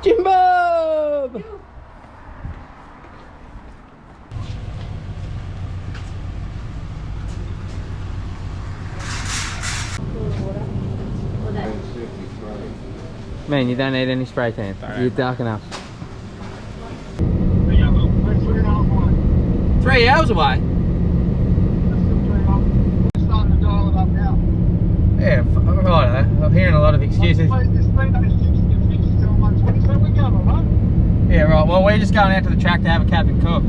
Jimbo! Man, you don't need any spray tan. You're dark enough. 3 hours away? Yeah, right. I'm hearing a lot of excuses. Yeah, right. Well, we're just going out to the track to have a Captain Cook.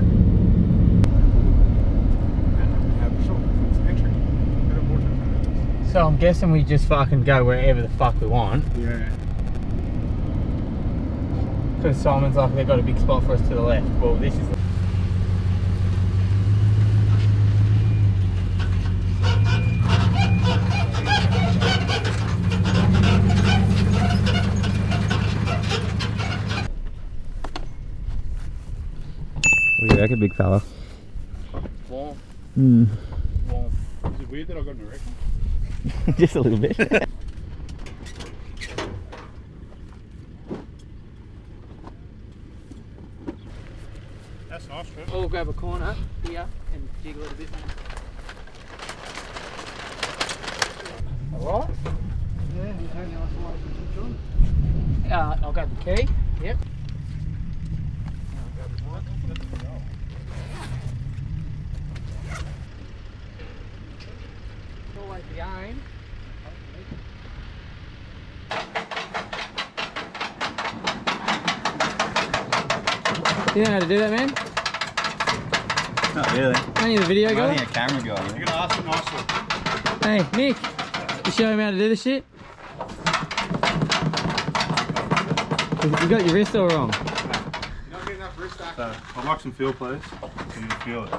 So I'm guessing we just fucking go wherever the fuck we want. Yeah. Because Simon's like, they've got a big spot for us to the left. Well, this is the... What do you reckon, big fella? Warm. Hmm. Warm. Is it weird that I got an erection? Just a little bit. That's nice, Trevor. We'll grab a corner here and jiggle it a bit. Alright? Yeah, he's only isolated. I'll grab the key. Yep. Always the aim. You know how to do that, man? Not really. Aren't you the video I'm guy? only a camera guy. You're gonna ask him nicely. Hey, Nick, you show him how to do this shit? You got your wrist all wrong. You're not getting enough wrist action. So, I'd like some feel, please. So you feel it.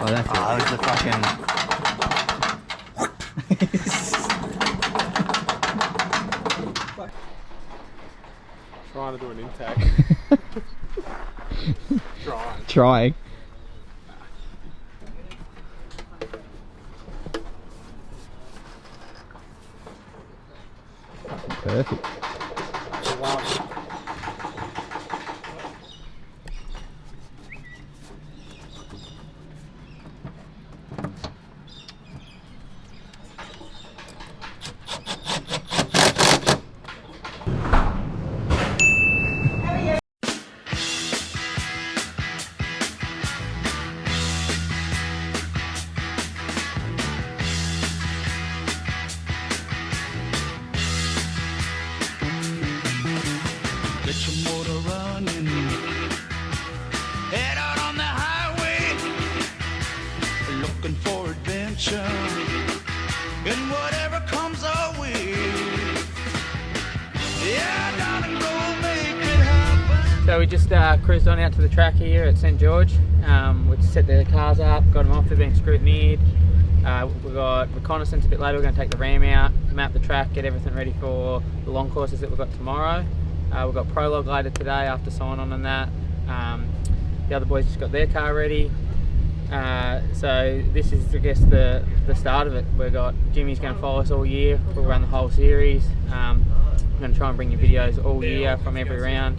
Oh, that's it. That was the fucking... Trying to do an intake. Trying. Trying. Perfect. Get your motor running. Head out on the highway, looking for adventure. And whatever comes our way, yeah, darling, go make it happen. So we just cruised on out to the track here at St George. We just set the cars up, got them off, they've been scrutineered. We've got reconnaissance a bit later. We're going to take the ram out, map the track, get everything ready for the long courses that we've got tomorrow. We've got prologue later today after sign-on and that. The other boys just got their car ready. So this is, I guess, the start of it. We've got Jimmy's going to follow us all year. We'll run the whole series. I'm going to try and bring you videos all year from every round.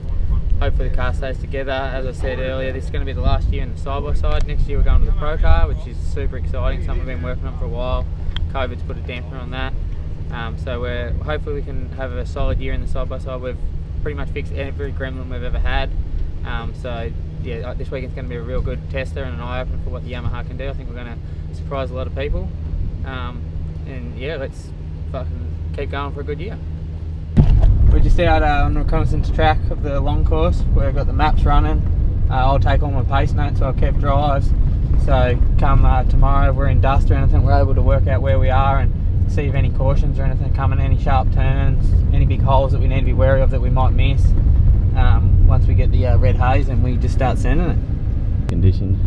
Hopefully the car stays together. As I said earlier, this is going to be the last year in the side-by-side. Next year we're going to the Pro Car, which is super exciting, something we've been working on for a while. COVID's put a damper on that. So hopefully we can have a solid year in the side-by-side. We've pretty much fixed every gremlin we've ever had. So yeah, this weekend's going to be a real good tester and an eye-opener for what the Yamaha can do. I think we're going to surprise a lot of people. And yeah, let's fucking keep going for a good year. We're just out on the reconnaissance track of the long course. We've got the maps running. I'll take all my pace notes, so I'll keep drives. So come tomorrow, if we're in dust or anything, we're able to work out where we are and see if any cautions or anything coming, any sharp turns, any big holes that we need to be wary of that we might miss. Once we get the red haze, and we just start sending it. Conditioned.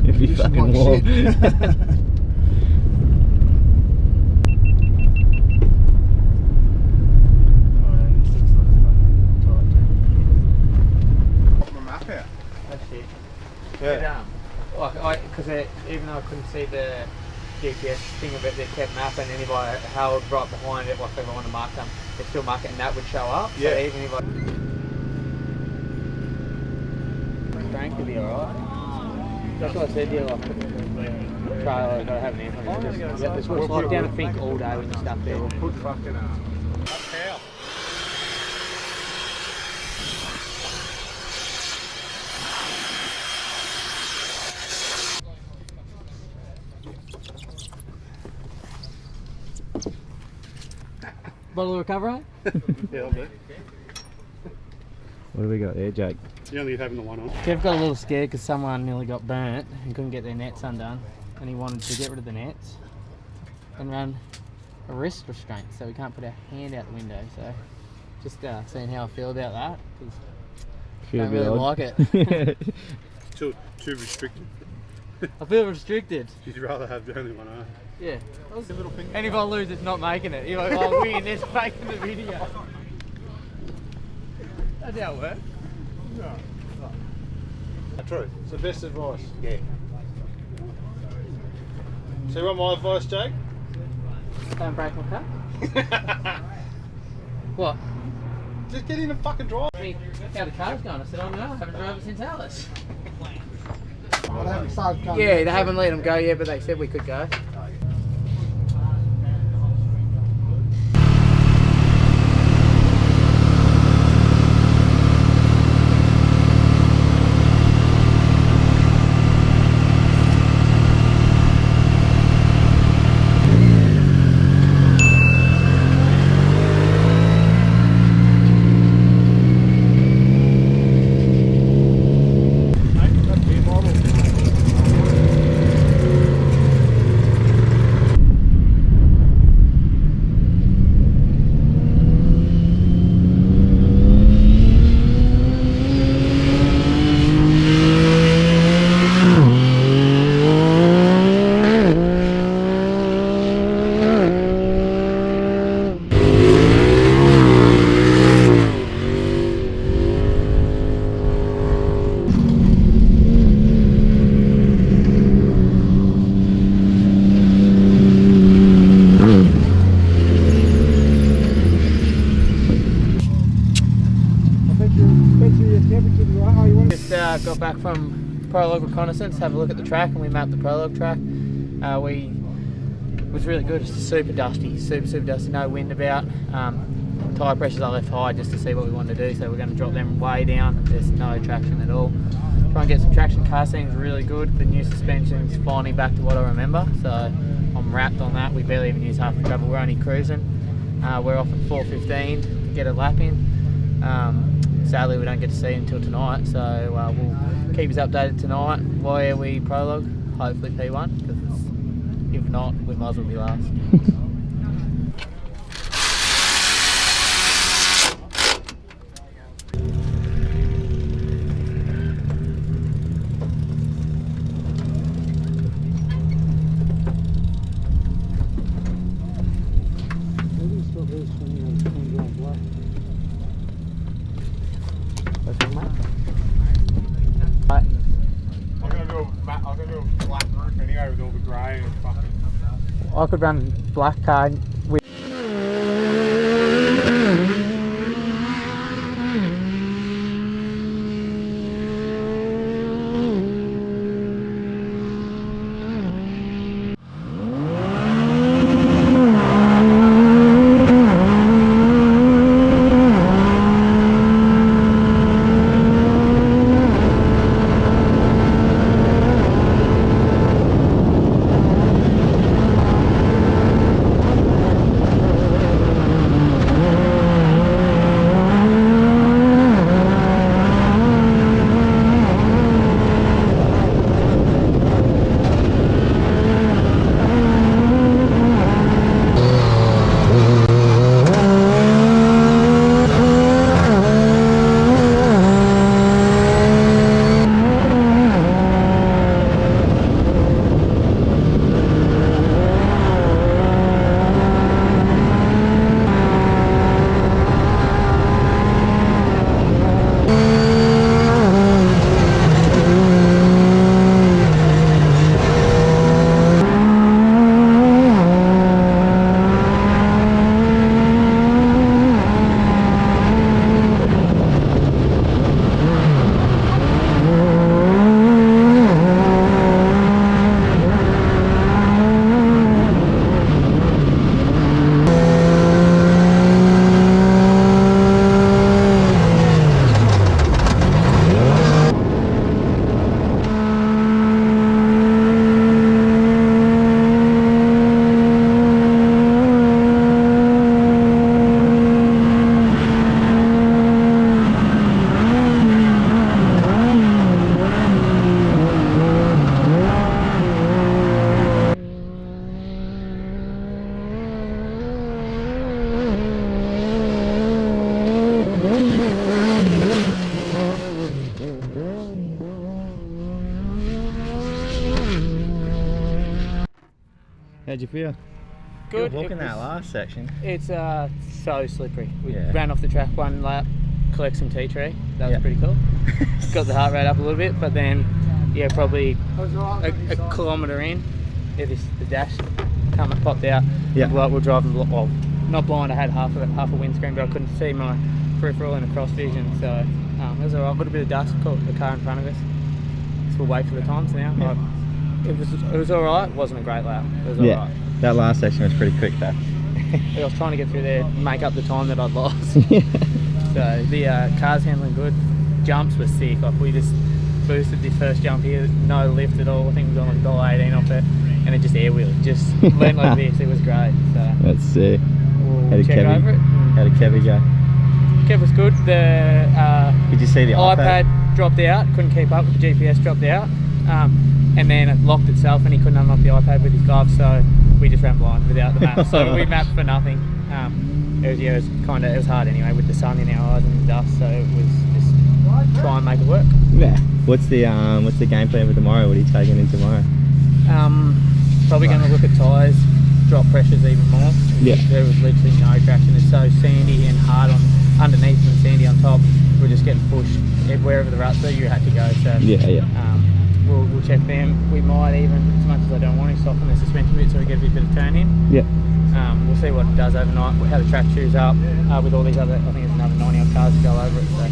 It'd be fucking warm. Yeah. Because even though I couldn't see the GPS thing of it that kept mapping, and if I held right behind it, like if I want to mark them, it still mark it, and that would show up. Yeah. So even if I strength could be alright. That's what I said to you. Like, trailer, gotta have an amp on it. Just lock down and think all day when you're stuck there. Put fucking how? Bottle of recovery? Yeah, I'll do. What do we got there, Jake? You only having the one on. Kev got a little scared because someone nearly got burnt and couldn't get their nets undone, and he wanted to get rid of the nets and run a wrist restraint, so we can't put our hand out the window. So just seeing how I feel about that, because I don't really like it. Too restricted. I feel restricted. You'd rather have the only one on. Yeah. And if I lose, it's not making it. If I win, it's making the video. That's how it works. True. It's the best advice. Yeah. So you want my advice, Jake? Don't break my car. What? Just get in and fucking drive. I mean, how the car's going? I said, I don't know. I haven't driven since Alice. Well, they haven't started coming. Yeah, they haven't let them go yet, but they said we could go. Just got back from prologue reconnaissance, have a look at the track, and we mapped the prologue track. It was really good, just super dusty, super dusty, no wind about. Tyre pressures I left high just to see what we wanted to do, so we're going to drop them way down. There's no traction at all. Try and get some traction. Car seems really good. The new suspension's finally back to what I remember, so I'm wrapped on that. We barely even use half the travel, we're only cruising. We're off at 4:15 to get a lap in. Sadly we don't get to see it until tonight, so we'll keep us updated tonight via we prologue, hopefully P1, because if not, we might as well be last. I'm gonna do a black roof anyway with all the grey and fucking. I could run black car with How'd you feel? Good. You were walking It that was- last section. It's so slippery. We Yeah. ran off the track one lap, collect some tea tree. That was Yeah. pretty cool. Got the heart rate up a little bit, but then yeah, probably a kilometre in, the dash popped out. Yeah. We're driving well, not blind. I had half a windscreen, but I couldn't see my peripheral and the cross vision. So it was alright. Got a bit of dust. Caught the car in front of us. So we'll wait for the times now. Yeah. It was alright. It wasn't a great lap. It was Yeah. alright. That last section was pretty quick though. I was trying to get through there, make up the time that I'd lost. Yeah. So the car's handling good. Jumps were sick. Like we just boosted this first jump here, no lift at all. I think we got like $1.18 off it, and it just air wheeled. Just went like this. It was great. So Let's see. How we'll did check Kevy- over it. How did Kevy go? Kev was good. The Did you see the iPad dropped out. Couldn't keep up with the GPS. Dropped out, and then it locked itself, and he couldn't unlock the iPad with his gloves. So we just ran blind without the map. So we mapped for nothing. It was hard anyway with the sun in our eyes and the dust. So it was just try and make it work. Yeah. What's the game plan for tomorrow? What are you taking in tomorrow? Probably going to look at tyres, drop pressures even more. Yeah. There was literally no traction. It's so sandy and hard on underneath and sandy on top. We're just getting pushed wherever the ruts are. You had to go. So Yeah. we'll check them. We might even, as much as I don't want to, soften the suspension a bit so we get a bit of turn in. Yeah. We'll see what it does overnight. How the track chews up with all these other. I think there's another 90 odd cars to go over it. So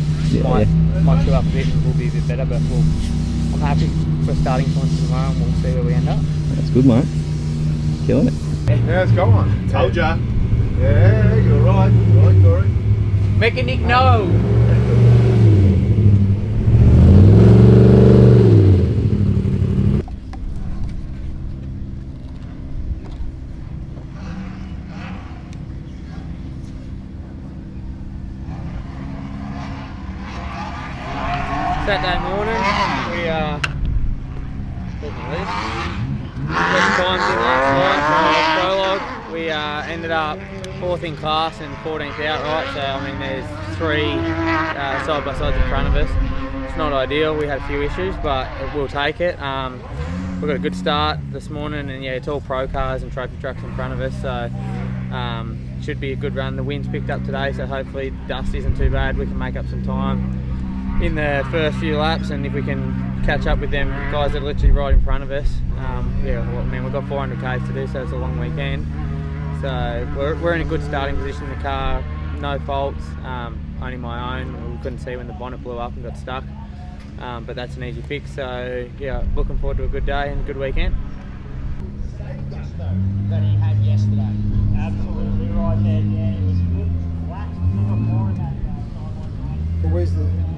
might chew up a bit and we'll be a bit better. But I'm happy for a starting point for tomorrow, and we'll see where we end up. That's good, mate. Killing it. Yeah, it's got one. Told ya. Yeah, you're right. Right, Corey. Mechanic, no! Saturday morning, we got times in last night for prologue. We ended up 4th in class and 14th outright, so I mean there's 3 side by sides in front of us. It's not ideal, we had a few issues, but we'll take it. We've got a good start this morning, and yeah, it's all pro cars and trophy trucks in front of us, so should be a good run. The wind's picked up today, so hopefully dust isn't too bad. We can make up some time in the first few laps, and if we can catch up with them guys that are literally right in front of us, yeah, well, I mean we've got 400k's to do, so it's a long weekend. So we're in a good starting position in the car, no faults, only my own. We couldn't see when the bonnet blew up and got stuck, but that's an easy fix. So yeah, looking forward to a good day and a good weekend. That he had yesterday. Absolutely right there, yeah. It was good. Black, more in that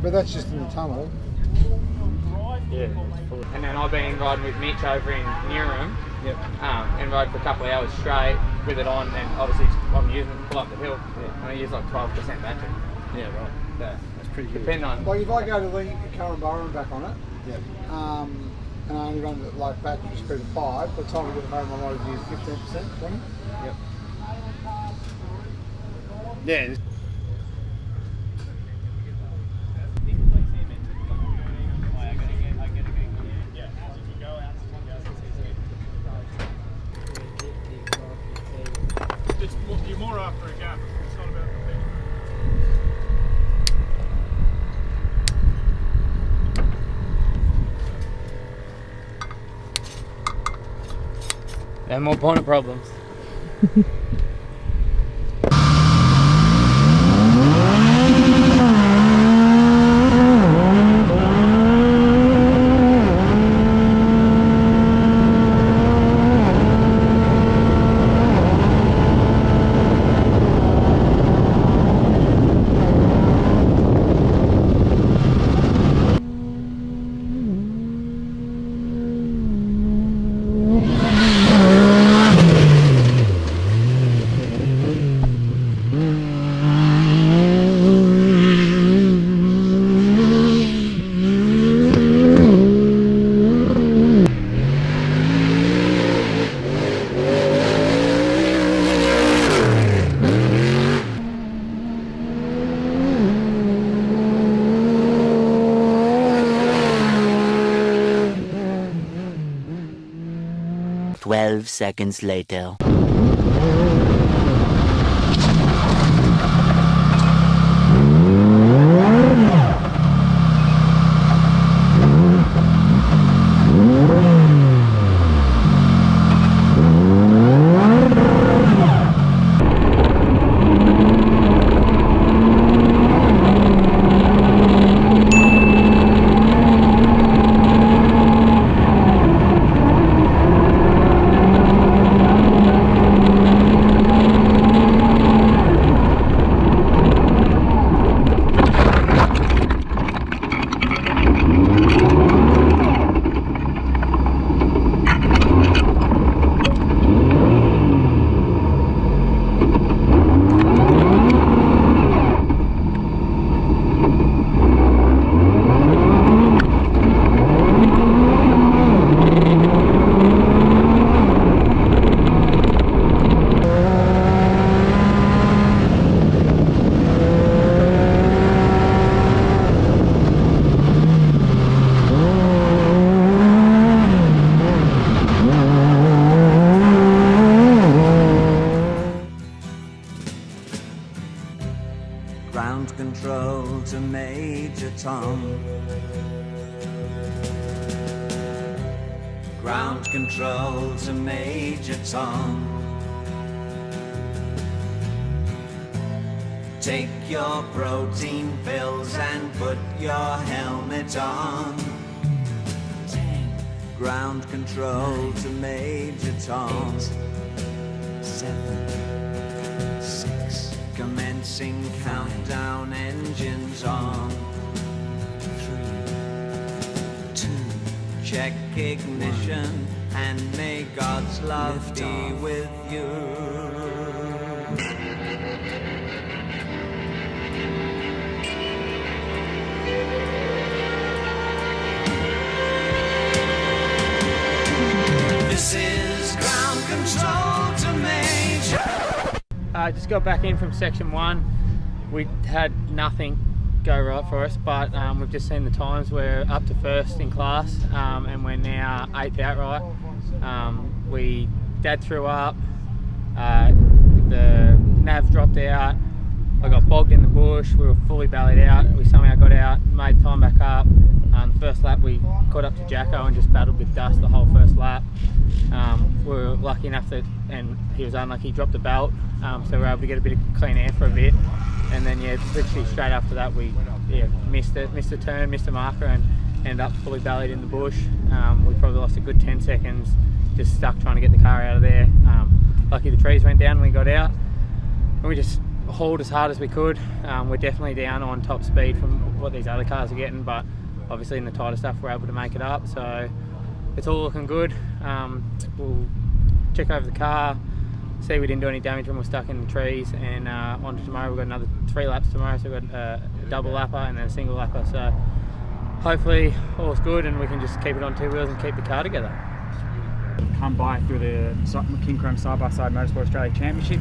But that's just in the tunnel. Yeah. And then I've been riding with Mitch over in Newham. Yep. And rode for a couple of hours straight with it on, and obviously I'm using it to pull up the hill. And I use like 12% battery. Yeah, right. So That's pretty good. depending on. Like if I go to the Curramborough and back on it, Yep. and I only run it like battery speed of 5, by the time I get home I might use 15%, 20. Yep. Yeah. You're more after a gap. It's not about competing. There are more bonnet problems. 12 seconds later. Ground control to Major Tom. Ground control to Major Tom. Take your protein pills and put your helmet on. 10. Ground control 9, to Major Tom. 8, 7, 6. Commencing countdown, engines on. 3, 2. Check ignition and may God's love be with you. This is ground control to Major. Just got back in from section 1. We had nothing go right for us, but we've just seen the times. We're up to first in class, and we're now 8th outright. Dad threw up, the nav dropped out, I got bogged in the bush, we were fully bellied out, we somehow got out, made time back up. The first lap we caught up to Jacko and just battled with dust the whole first lap. We were lucky enough that, and he was unlucky, he dropped the belt, so we were able to get a bit of clean air for a bit. And then literally straight after that we missed a turn, missed a marker, and ended up fully bellied in the bush. We probably lost a good 10 seconds, just stuck trying to get the car out of there. Lucky the trees went down when we got out, and we just hauled as hard as we could. We're definitely down on top speed from what these other cars are getting, but obviously in the tighter stuff we're able to make it up, so it's all looking good. We'll check over the car, see we didn't do any damage when we're stuck in the trees, and on to tomorrow. We've got another 3 laps tomorrow, so we've got a double lapper and then a single lapper, so hopefully all's good and we can just keep it on 2 wheels and keep the car together. Come by through the King Chrome Side-by-Side Motorsport Australia Championship.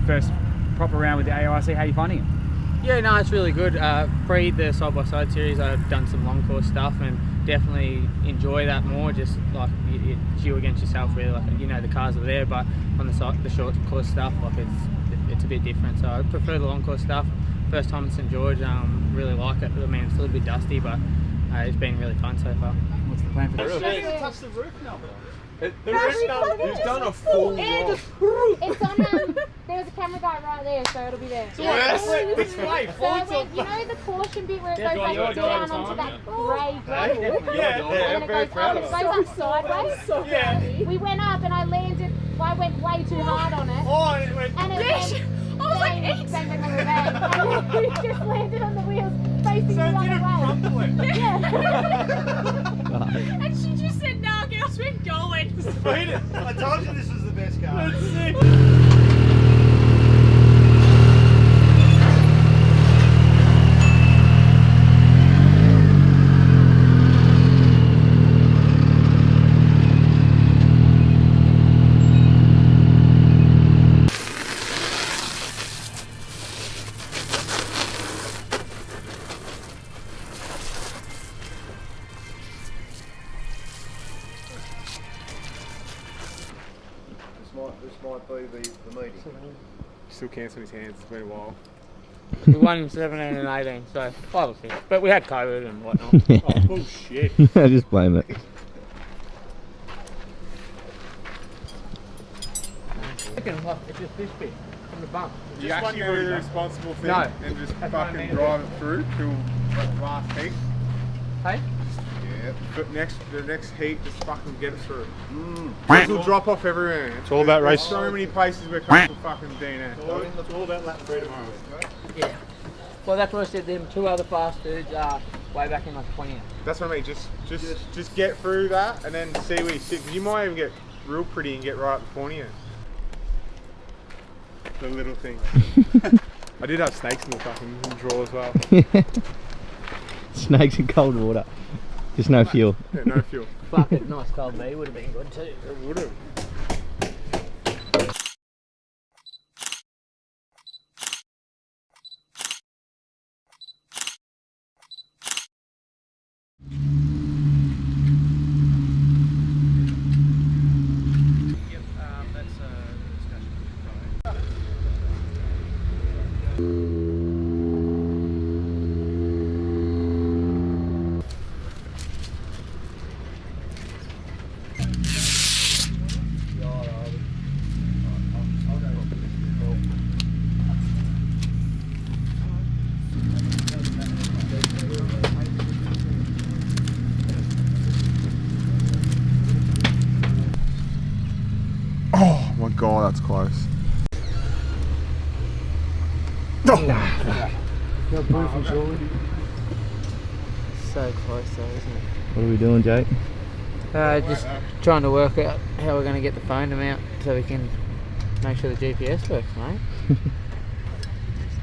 First proper round with the AORC, how are you finding it? Yeah, no, it's really good. Pre the side-by-side series I've done some long course stuff and definitely enjoy that more, just like it's you against yourself really, like, you know, the cars are there, but on the short course stuff, like it's a bit different, so I prefer the long course stuff. First time in St George, really like it. I mean, it's a little bit dusty, but it's been really fun so far. What's the plan for the It's touch the roof now. You've done a full It's on, there was a camera guy right there, so it'll be there. So which way? So when, you know the caution bit where it goes like down onto that grey gravel? Yeah, And it goes up, it goes up sideways. Yeah. We went up and I went way too hard on it. Oh, and it went. And it went I was like, bang, bang, bang, bang, bang. And then we just landed on the wheels facing the other way. Crumple it. And she just said, nah, girls, we're going. Beat it. I told you this was the best car. That's sick. might be the meeting. Still cancelling his hands. It's been a while. We won in 17 and 18, so 5 or 6. But we had COVID and whatnot. Oh, bullshit. I just blame it. It's just this bit from the bump. You actually do the responsible thing No. and just That's what I fucking mean. drive it through till the last heat. Hey? Yeah. But the next heat, just fucking get it through. It'll drop off everywhere. It's all about race. So many places where cars will fucking DNF. It's all about lap 3 tomorrow. Yeah. Well, that's what I said. Them 2 other fast foods are way back in like 20. That's what I mean. Just get through that and then see where you sit. 'Cause you might even get real pretty and get right up the corner. Here. The little things. I did have snakes in the fucking drawer as well. Snakes in cold water. Just no fuel. Yeah, no fuel. Fuck it, nice cold beer would have been good too. It would have. Oh my god, that's close. You're briefing, surely. So close though, isn't it? What are we doing, Jake? Just trying to work out how we're going to get the phone to mount so we can make sure the GPS works, mate.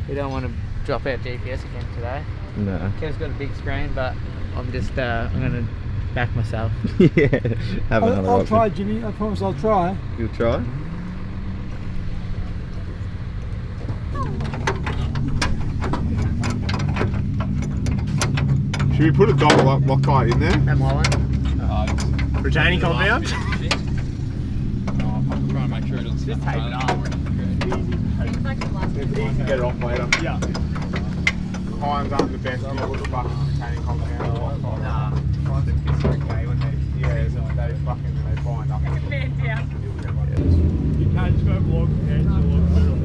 We don't want to drop out GPS again today. No. Kev's got a big screen, but I'm just I'm going to back myself. Yeah. Have another I'll option. try, Jimmy. I promise I'll try. You'll try? Should we put a double up Lockhart in there? Am I one? Retaining compound? Just tape it up. It's easy to get it off later. Yeah. Irons aren't the best in the fucking retaining compound. Nah. It's okay when they fucking bind up. Man down. You can't just go log edge or log middle.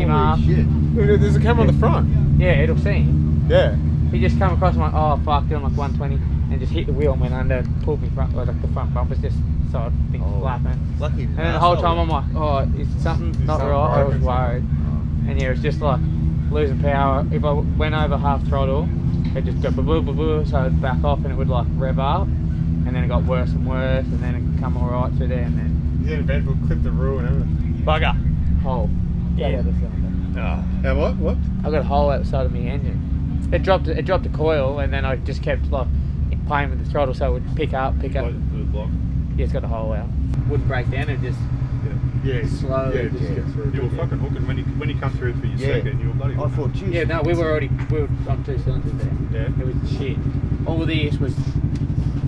him up. Shit. Does it come on the front? Yeah, it'll see him. Yeah. He just come across and went, oh fuck, doing like 120, and just hit the wheel and went under and pulled me front, like the front bumper's just side thing flapping. Lucky. And then the whole time I'm like, oh, is something not something right? I was broken? worried. And yeah, it was just like losing power. If I went over half throttle, it just go boo boo boo, so I'd back off and it would like rev up, and then it got worse and worse, and then it come all right through there, and then He's in a bed, we'll clip the rule and everything. bugger hole. Yeah. And what? I got a hole outside of my engine. It dropped a coil, and then I just kept like playing with the throttle so it would pick up. Block. Yeah, it's got a hole out. Wouldn't break down, it just Yeah. slowly. Yeah, just get through. You were fucking hooking when you come through for your second. You were bloody. I thought, geez. Yeah, no, we were on 2 cylinders there. Yeah. It was shit. All of this was.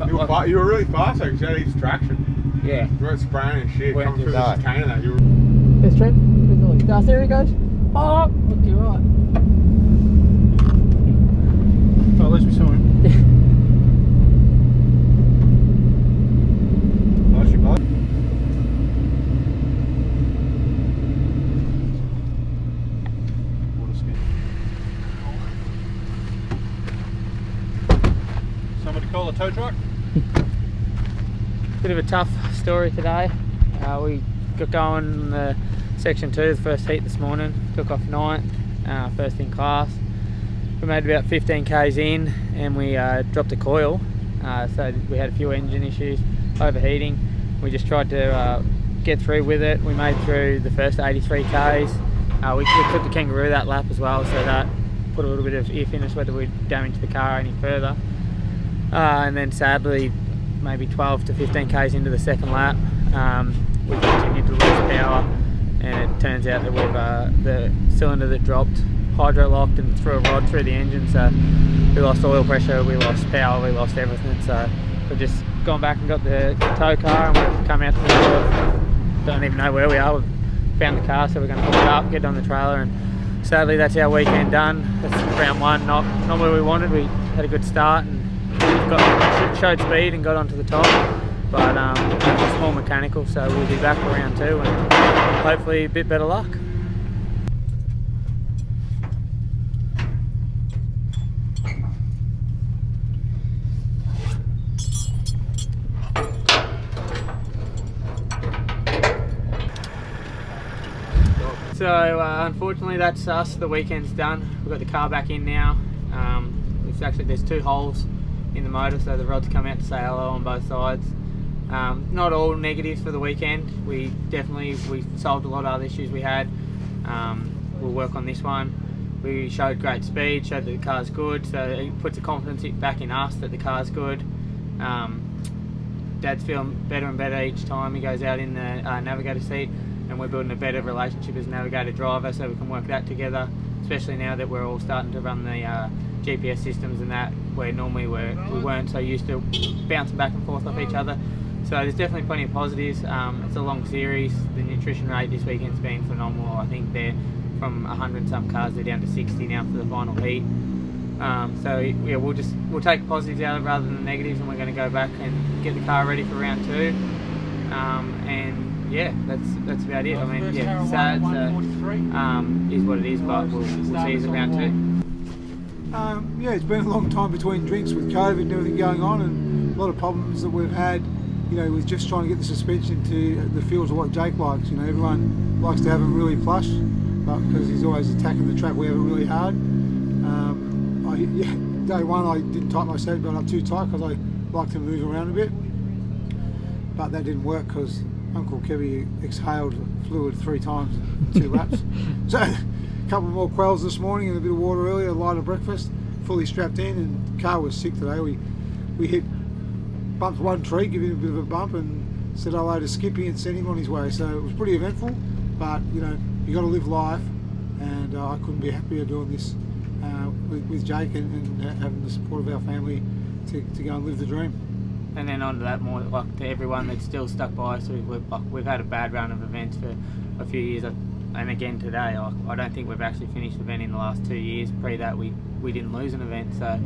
You were really fast though, because you had heaps of traction. Yeah. You weren't spraying and shit, Weren't coming through just- the chicane and that. You were. There's Trent. Oh, there he goes. Oh, look, you're right. Oh, at least we saw him. Nice, you bud. Somebody call a tow truck? Bit of a tough story today. We got going in the section 2, the first heat this morning. Took off 9th, first in class. We made about 15 k's in, and we dropped a coil. So we had a few engine issues, overheating. We just tried to get through with it. We made through the first 83 k's. We took the kangaroo that lap as well, so that put a little bit of ear-finish whether we'd damage the car any further. And then sadly, maybe 12 to 15 k's into the second lap, we continued to lose power, and it turns out that we've the cylinder that dropped hydro locked and threw a rod through the engine, so we lost oil pressure, we lost power, we lost everything. So we've just gone back and got the tow car, and we've come out to the middle. Don't even know where we are. We've found the car, so we're going to hook it up, get it on the trailer, and sadly that's our weekend done. That's round one, not where we wanted. We had a good start and showed speed and got onto the top, but it's more mechanical, so we'll be back for round 2 and hopefully a bit better luck. So unfortunately that's us, the weekend's done. We've got the car back in now. There's 2 holes in the motor, so the rods come out to say hello on both sides. Not all negatives for the weekend. We solved a lot of other issues we had. We'll work on this one. We showed great speed, showed that the car's good, so it puts the confidence back in us that the car's good. Dad's feeling better and better each time he goes out in the navigator seat, and we're building a better relationship as navigator driver, so we can work that together, especially now that we're all starting to run the GPS systems and that, where normally we weren't so used to bouncing back and forth off each other. So there's definitely plenty of positives. It's a long series. The nutrition rate this weekend's been phenomenal. I think they're from 100 and some cars, they're down to 60 now for the final heat. So yeah, we'll take positives out of it rather than the negatives, and we're going to go back and get the car ready for round 2. And yeah, that's about it. I mean, yeah, sad, is what it is, but we'll see as round 2. Yeah, it's been a long time between drinks with COVID and everything going on, and a lot of problems that we've had, you know, with just trying to get the suspension to the feels of what Jake likes. You know, everyone likes to have him really plush, but because he's always attacking the track, we have it really hard. Day one I didn't tighten my seatbelt up too tight because I like to move around a bit, but that didn't work because Uncle Kevy exhaled fluid 3 times in 2 laps. So a couple more quails this morning and a bit of water earlier, lighter breakfast, fully strapped in, and the car was sick today. We bumped one tree, gave him a bit of a bump, and said hello to Skippy and sent him on his way. So it was pretty eventful, but you know, you got to live life, and I couldn't be happier doing this with Jake and having the support of our family to go and live the dream. And then on to that, more like to everyone that's still stuck by us. We've had a bad run of events for a few years, and again today, I don't think we've actually finished an event in the last 2 years. Pre that, we didn't lose an event. So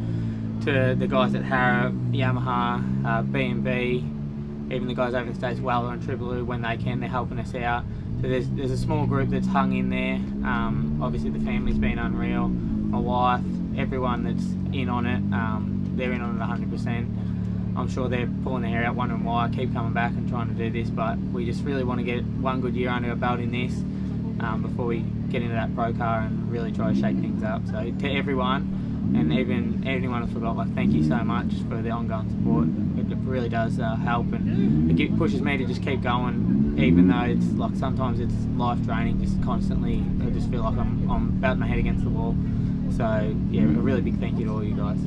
to the guys at Harrow, Yamaha, B&B, even the guys over the States, Weller and Tribaloo, when they can, they're helping us out. So there's a small group that's hung in there. Obviously the family's been unreal. My wife, everyone that's in on it, they're in on it 100%. I'm sure they're pulling their hair out wondering why I keep coming back and trying to do this, but we just really want to get one good year under our belt in this before we get into that pro car and really try to shake things up. So to everyone, and even anyone I forgot, like, thank you so much for the ongoing support. It really does help, and it pushes me to just keep going, even though it's like sometimes it's life draining, just constantly. I just feel like I'm batting my head against the wall. So yeah, a really big thank you to all you guys.